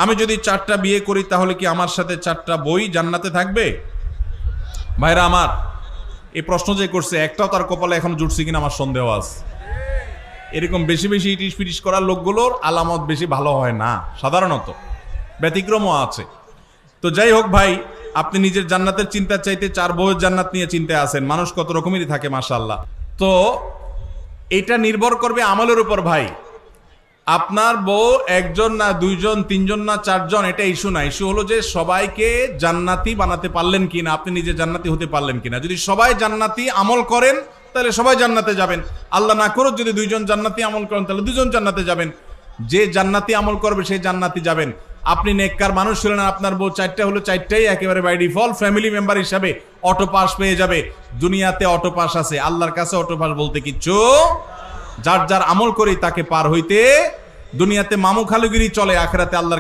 আমি যদি 4টা বিয়ে করি তাহলে কি আমার সাথে 4টা বই জান্নাতে থাকবে? ভাইরা আমার, এই প্রশ্ন যে করছে একটাও তার কপালে এখন জুটছে কিনা আমার সন্দেহ আছে। এরকম বেশি বেশি ইটিস পিটিস করার লোকগুলোর আলামত বেশি ভালো হয় না, সাধারণত ব্যতিক্রমও আছে। তো যাই হোক ভাই, আপনি নিজের জান্নাতের চিন্তা চাইতে 4 বউয়ের জান্নাত নিয়ে চিন্তায় আছেন। মানুষ কত রকমেরই থাকে মাশাআল্লাহ। তো এটা নির্ভর করবে আমলের উপর ভাই। আপনার বউ 1 জন না 2 জন 3 জন না 4 জন, এটা ইস্যু না। ইস্যু হলো যে সবাইকে জান্নাতি বানাতে পারলেন কিনা, আপনি নিজে জান্নাতি হতে পারলেন কিনা। যদি সবাই জান্নাতি আমল করেন তাহলে সবাই জান্নাতে যাবেন। আল্লাহ না করুক যদি 2 জন জান্নাতি আমল করেন তাহলে 2 জন জান্নাতে যাবেন। যে জান্নাতি আমল করবে সেই জান্নাতি যাবেন। আপনি নেককার মানুষ ছিলেন, আপনার বউ 4টা হলো 4টাই একেবারে বাই ডিফল্ট ফ্যামিলি মেম্বার হিসাবে অটো পাস পেয়ে যাবে। দুনিয়াতে অটো পাস আছে, আল্লাহর কাছে অটো পাস বলতে কিচ্ছু। যার যার আমল করেই তাকে পার হইতে, দুনিয়াতে মামু খালুগিরি চলে, আখিরাতে আল্লাহর